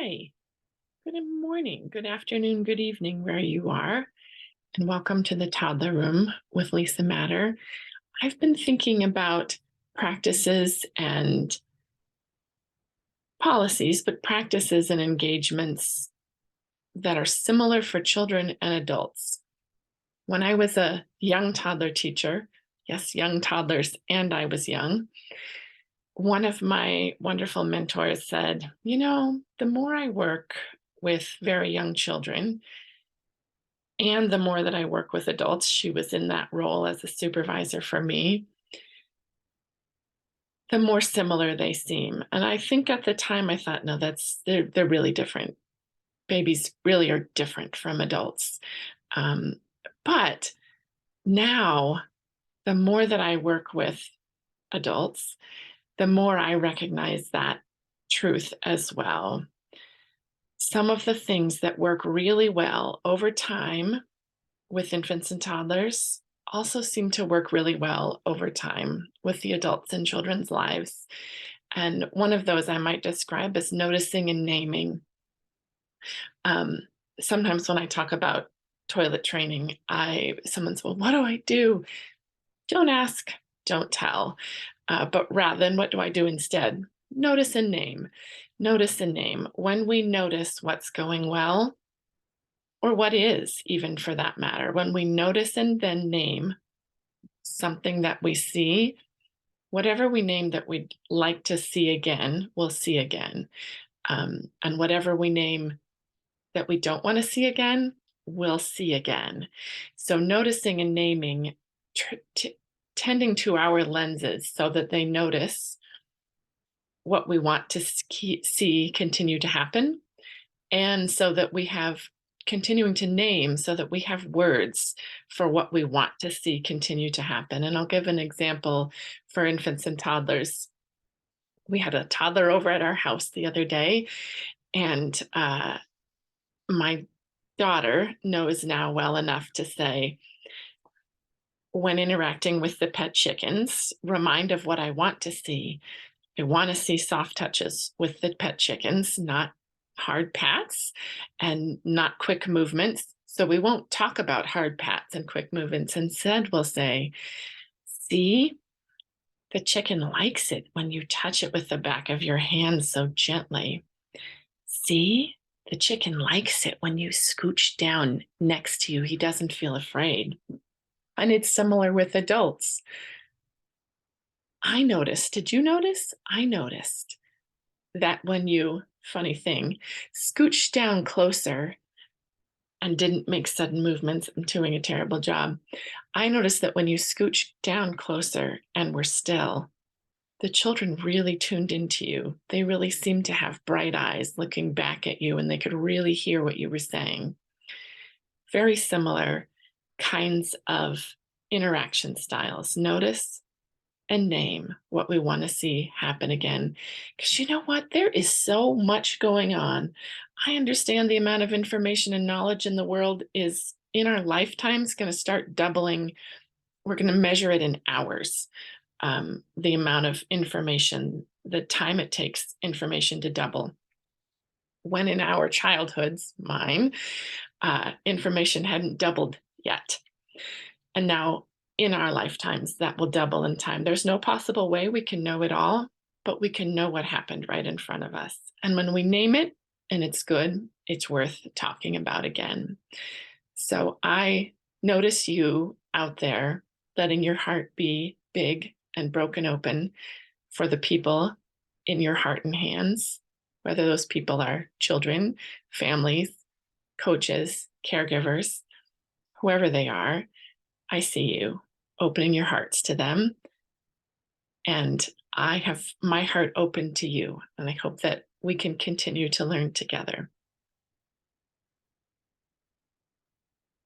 Hi, good morning, good afternoon, good evening, where you are, and welcome to the Toddler Room with Lisa Matter. I've been thinking about practices and policies, but practices and engagements that are similar for children and adults. When I was a young toddler teacher, yes, young toddlers, and I was young, one of my wonderful mentors said, the more I work with very young children, and the more that I work with adults, she was in that role as a supervisor for me, the more similar they seem. And I think at the time I thought, no, they're really different. Babies really are different from adults. Um, but now, the more that I work with adults, the more I recognize that truth as well. Some of the things that work really well over time with infants and toddlers also seem to work really well over time with the adults in children's lives. And one of those I might describe as noticing and naming. Um, Sometimes when I talk about toilet training, someone says, "Well, what do I do?" Don't ask, don't tell. But rather than what do I do instead? Notice and name. Notice and name. When we notice what's going well, or what is, even for that matter, when we notice and then name something that we see, whatever we name that we'd like to see again, we'll see again. And whatever we name that we don't want to see again, we'll see again. So noticing and naming, tending to our lenses so that they notice what we want to see continue to happen, and so that we have continuing to name so that we have words for what we want to see continue to happen. And I'll give an example for infants and toddlers. We had a toddler over at our house the other day, and my daughter knows now well enough to say, when interacting with the pet chickens, remind of what I want to see. I want to see soft touches with the pet chickens, not hard pats and not quick movements. So we won't talk about hard pats and quick movements. Instead, we'll say, see, the chicken likes it when you touch it with the back of your hand so gently. See, the chicken likes it when you scooch down next to you. He doesn't feel afraid. And it's similar with adults. I noticed, did you notice? I noticed that when you, funny thing, scooched down closer and didn't make sudden movements, I'm doing a terrible job. I noticed that when you scooched down closer and were still, the children really tuned into you. They really seemed to have bright eyes looking back at you, and they could really hear what you were saying. Very similar kinds of interaction styles. Notice and name what we want to see happen again. Because you know what? There is so much going on. I understand the amount of information and knowledge in the world is in our lifetimes going to start doubling. We're going to measure it in hours. The amount of information, the time it takes information to double. When in our childhoods, mine, information hadn't doubled yet. And now in our lifetimes, that will double in time. There's no possible way we can know it all, but we can know what happened right in front of us. And when we name it and it's good, it's worth talking about again. So I notice you out there letting your heart be big and broken open for the people in your heart and hands, whether those people are children, families, coaches, caregivers, whoever they are. I see you opening your hearts to them. And I have my heart open to you. And I hope that we can continue to learn together.